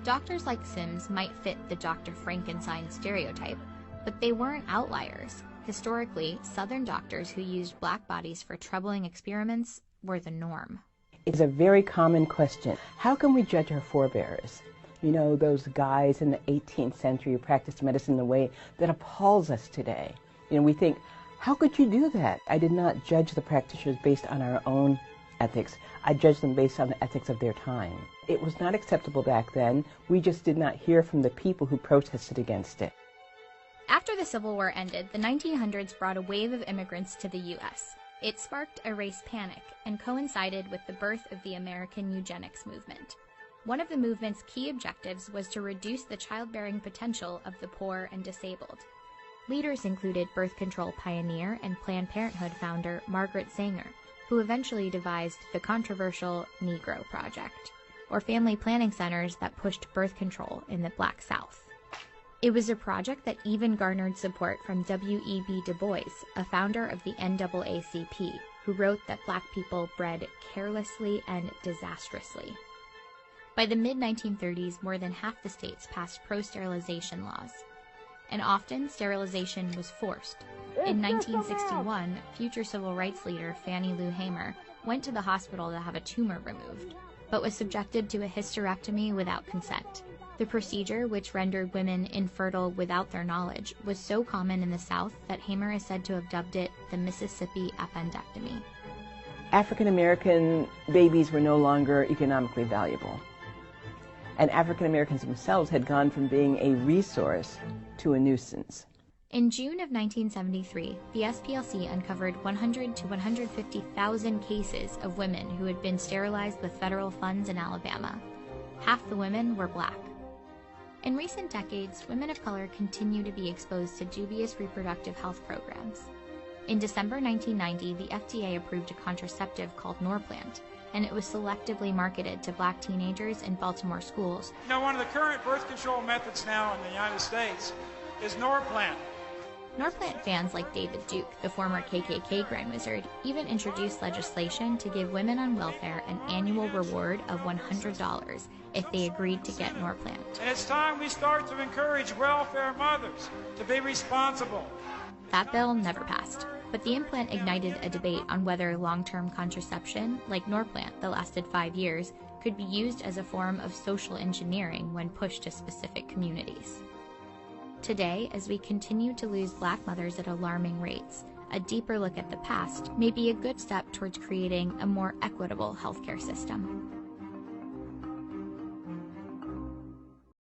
Doctors like Sims might fit the Dr. Frankenstein stereotype, but they weren't outliers. Historically, Southern doctors who used black bodies for troubling experiments were the norm. It's a very common question. How can we judge our forebears? You know, those guys in the 18th century who practiced medicine in a way that appalls us today. You know, we think, how could you do that? I did not judge the practitioners based on our own ethics. I judged them based on the ethics of their time. It was not acceptable back then. We just did not hear from the people who protested against it. After the Civil War ended, the 1900s brought a wave of immigrants to the U.S. It sparked a race panic and coincided with the birth of the American eugenics movement. One of the movement's key objectives was to reduce the childbearing potential of the poor and disabled. Leaders included birth control pioneer and Planned Parenthood founder Margaret Sanger, who eventually devised the controversial Negro Project, or family planning centers that pushed birth control in the Black South. It was a project that even garnered support from W.E.B. Du Bois, a founder of the NAACP, who wrote that black people bred carelessly and disastrously. By the mid-1930s, more than half the states passed pro-sterilization laws, and often sterilization was forced. In 1961, future civil rights leader Fannie Lou Hamer went to the hospital to have a tumor removed, but was subjected to a hysterectomy without consent. The procedure, which rendered women infertile without their knowledge, was so common in the South that Hamer is said to have dubbed it the Mississippi appendectomy. African American babies were no longer economically valuable. And African Americans themselves had gone from being a resource to a nuisance. In June of 1973, the SPLC uncovered 100 to 150,000 cases of women who had been sterilized with federal funds in Alabama. Half the women were black. In recent decades, women of color continue to be exposed to dubious reproductive health programs. In December 1990, the FDA approved a contraceptive called Norplant, and it was selectively marketed to black teenagers in Baltimore schools. You know, one of the current birth control methods now in the United States is Norplant. Norplant fans like David Duke, the former KKK Grand Wizard, even introduced legislation to give women on welfare an annual reward of $100 if they agreed to get Norplant. And it's time we start to encourage welfare mothers to be responsible. That bill never passed, but the implant ignited a debate on whether long-term contraception, like Norplant that lasted 5 years, could be used as a form of social engineering when pushed to specific communities. Today, as we continue to lose black mothers at alarming rates, a deeper look at the past may be a good step towards creating a more equitable healthcare system.